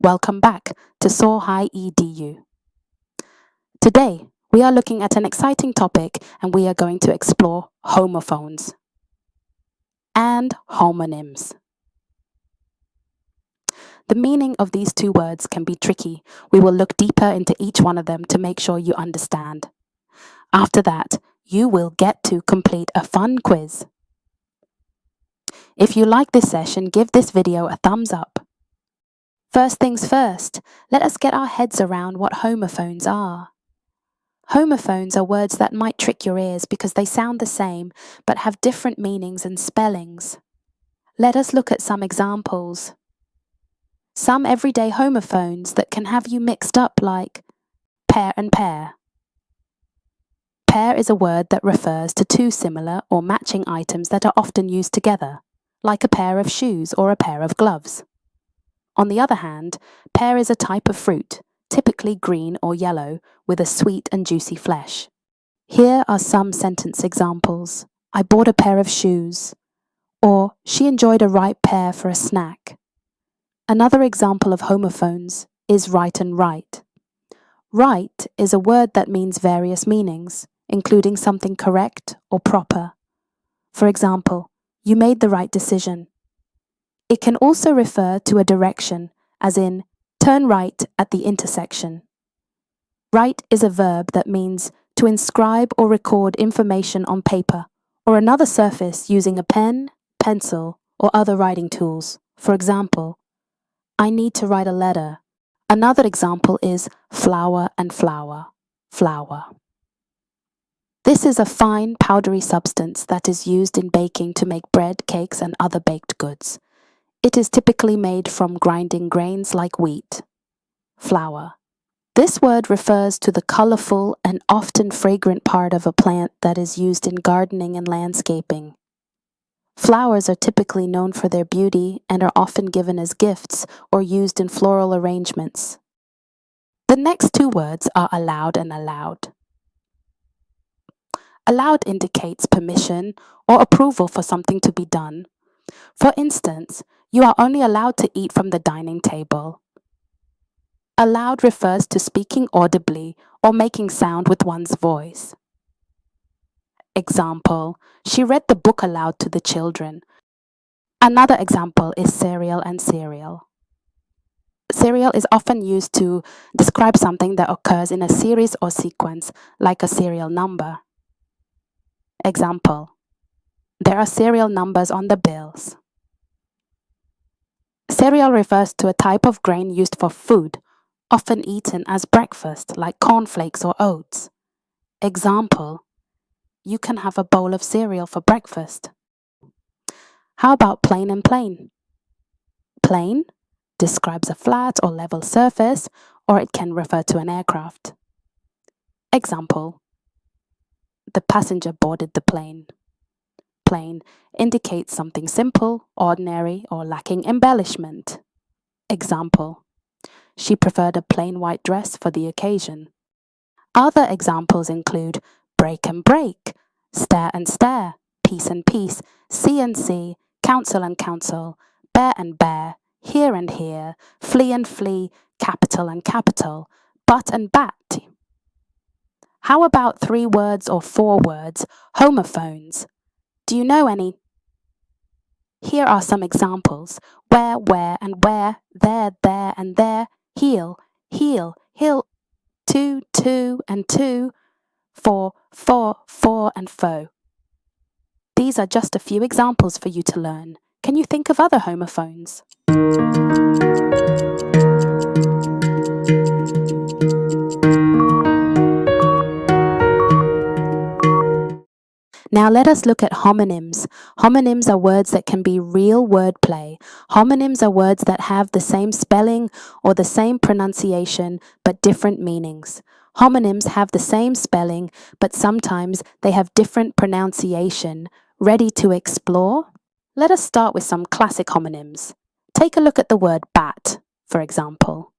Welcome back to Soar Edu. Today, we are looking at an exciting topic and we are going to explore homophones and homonyms. The meaning of these two words can be tricky. We will look deeper into each one of them to make sure you understand. After that, you will get to complete a fun quiz. If you like this session, give this video a thumbs up. First things first, let us get our heads around what homophones are. Homophones are words that might trick your ears because they sound the same but have different meanings and spellings. Let us look at some examples. Some everyday homophones that can have you mixed up like pair and pair. Pair is a word that refers to two similar or matching items that are often used together, like a pair of shoes or a pair of gloves. On the other hand, pear is a type of fruit, typically green or yellow, with a sweet and juicy flesh. Here are some sentence examples. I bought a pair of shoes. Or, she enjoyed a ripe pear for a snack. Another example of homophones is right and right. Right is a word that means various meanings, including something correct or proper. For example, you made the right decision. It can also refer to a direction, as in, turn right at the intersection. Write is a verb that means to inscribe or record information on paper or another surface using a pen, pencil, or other writing tools. For example, I need to write a letter. Another example is flour and flour, flour. This is a fine, powdery substance that is used in baking to make bread, cakes, and other baked goods. It is typically made from grinding grains like wheat. Flour. This word refers to the colorful and often fragrant part of a plant that is used in gardening and landscaping. Flowers are typically known for their beauty and are often given as gifts or used in floral arrangements. The next two words are allowed and allowed. Allowed indicates permission or approval for something to be done. For instance, you are only allowed to eat from the dining table. Allowed refers to speaking audibly or making sound with one's voice. Example, she read the book aloud to the children. Another example is serial and serial. Serial is often used to describe something that occurs in a series or sequence, like a serial number. Example, there are serial numbers on the bills. Cereal refers to a type of grain used for food, often eaten as breakfast, like cornflakes or oats. Example, you can have a bowl of cereal for breakfast. How about plain and plain? Plain describes a flat or level surface, or it can refer to an aircraft. Example, the passenger boarded the plane. Plain indicates something simple, ordinary, or lacking embellishment. Example, she preferred a plain white dress for the occasion. Other examples include break and break, stare and stare, peace and peace, see and see, counsel and counsel, bear and bear, hear and hear, flee and flee, capital and capital, but and bat. How about 3 words or 4 words, homophones? Do you know any? Here are some examples. Where, and where, there, and there, heel, heel, hill, two, and two, for, and foe. These are just a few examples for you to learn. Can you think of other homophones? Now let us look at homonyms. Homonyms are words that can be real wordplay. Homonyms are words that have the same spelling or the same pronunciation but different meanings. Homonyms have the same spelling but sometimes they have different pronunciation. Ready to explore? Let us start with some classic homonyms. Take a look at the word bat, for example.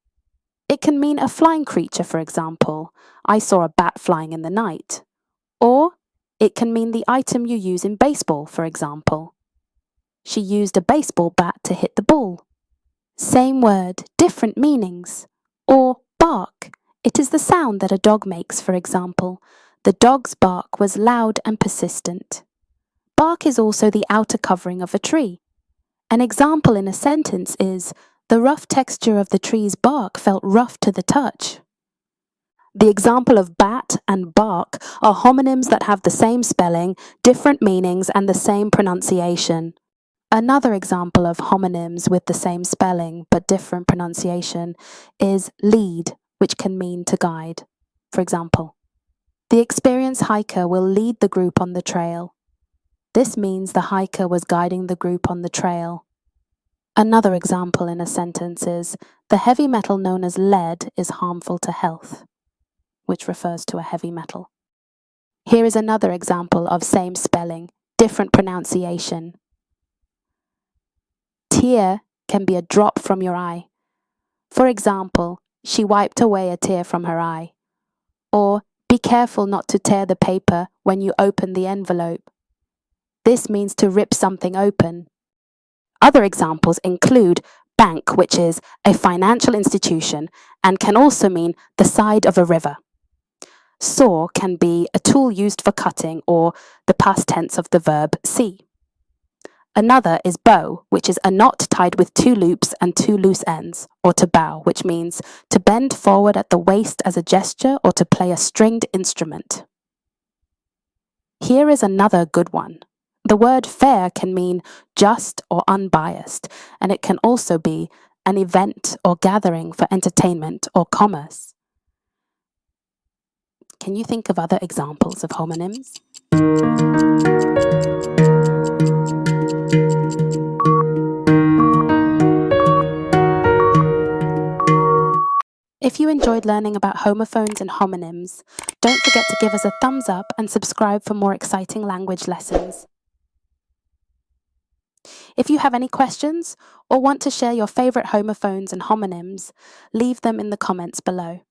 It can mean a flying creature, for example. I saw a bat flying in the night. Or it can mean the item you use in baseball, for example. She used a baseball bat to hit the ball. Same word, different meanings. Or bark. It is the sound that a dog makes, for example. The dog's bark was loud and persistent. Bark is also the outer covering of a tree. An example in a sentence is, the rough texture of the tree's bark felt rough to the touch. The example of bat and bark are homonyms that have the same spelling, different meanings, and the same pronunciation. Another example of homonyms with the same spelling but different pronunciation is lead, which can mean to guide. For example, the experienced hiker will lead the group on the trail. This means the hiker was guiding the group on the trail. Another example in a sentence is, the heavy metal known as lead is harmful to health, which refers to a heavy metal. Here is another example of same spelling, different pronunciation. Tear can be a drop from your eye. For example, she wiped away a tear from her eye. Or, be careful not to tear the paper when you open the envelope. This means to rip something open. Other examples include bank, which is a financial institution and can also mean the side of a river. Saw can be a tool used for cutting or the past tense of the verb see. Another is bow, which is a knot tied with 2 loops and 2 loose ends, or to bow, which means to bend forward at the waist as a gesture or to play a stringed instrument. Here is another good one. The word fair can mean just or unbiased, and it can also be an event or gathering for entertainment or commerce. Can you think of other examples of homonyms? If you enjoyed learning about homophones and homonyms, don't forget to give us a thumbs up and subscribe for more exciting language lessons. If you have any questions or want to share your favorite homophones and homonyms, leave them in the comments below.